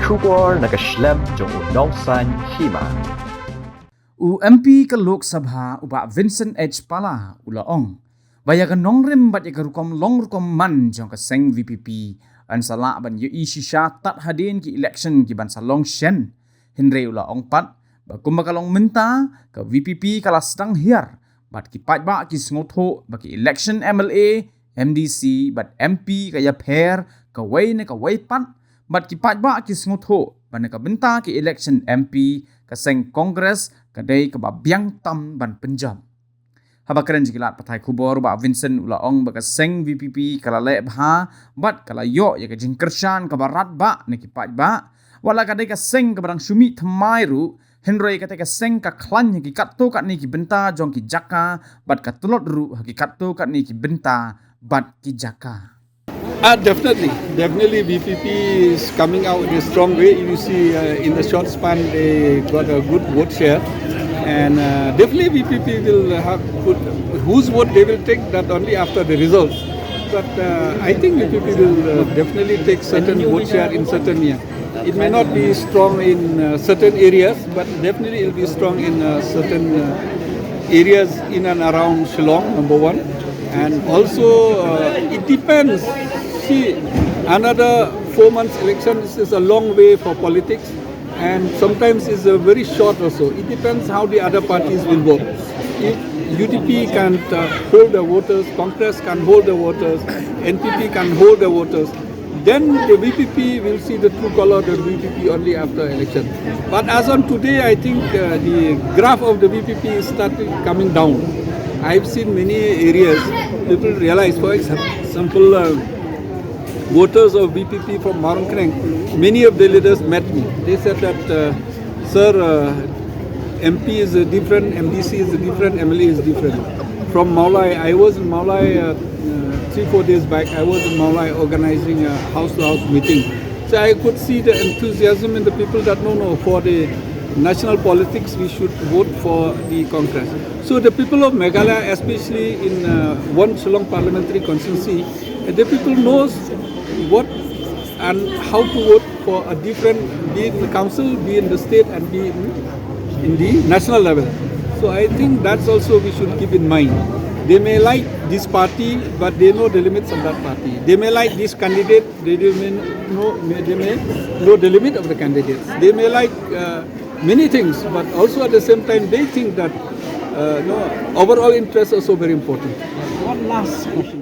Kubor nakaslem jong unongsan Hima. MP ke Lok Sabha uba Vincent H. Pala ulaong. Baya ke nongrim bat ikarukom longrukom man jong ke Seng VPP. An salak ban yu shisha tat hadin ki election ki ban salong shen. Henry ulaong pat. Bakum bakalong menta ke VPP kala Sdang Hiar. Bat ki Paidbah ki sngotho baki election MLA, MDC, bat MP kaya pair ke way ne ke way pat. Bat ki Paidbah ki sngotho ban ka benta ki election MP ke Seng Congress kadai ke babiang tam ban penjam. Haba keren jikilat patai kubor ba Vincent ulaong ba ke Seng VPP kala le bha bat kala yo ya ke jingkershan ke barat ba ne ki Paidbah wala kadai ke Seng ke barang syumi thamai ru Henry kata ke Seng ka klan ki katto kat ni ki benta jong ki jaka bat ka tulot ru ki katto kat ni ki benta bat ki jaka. Definitely VPP is coming out in a strong way. You see in the short span they got a good vote share, and definitely VPP will have put whose vote they will take that only after the results. But I think VPP will definitely take certain vote share in certain years. It may not be strong in certain areas, but definitely it will be strong in certain areas in and around Shillong, number one. And also it depends. See, another 4 months election is a long way for politics, and sometimes it's a very short also. It depends how the other parties will vote. If UDP can hold the voters, Congress can hold the voters, NPP can hold the voters, then the VPP will see the true color of the VPP only after election. But as on today, I think the graph of the VPP is starting coming down. I've seen many areas, people realize, for example, voters of VPP from Marongkreng, many of the leaders met me. They said that, sir, MP is different, MDC is different, MLA is different. From Maulai, I was in Maulai 3-4 days back, I was in Maulai organizing a house-to-house meeting. So I could see the enthusiasm in the people that no, for the national politics we should vote for the Congress. So the people of Meghalaya, especially in one Shillong parliamentary constituency, the people knows what and how to vote for a different, be in the council, be in the state, and be in the national level. So I think that's also we should keep in mind. They may like this party, but they know the limits of that party. They may like this candidate, they may know the limit of the candidates. They may like many things, but also at the same time they think that overall interest is also very important. One last question.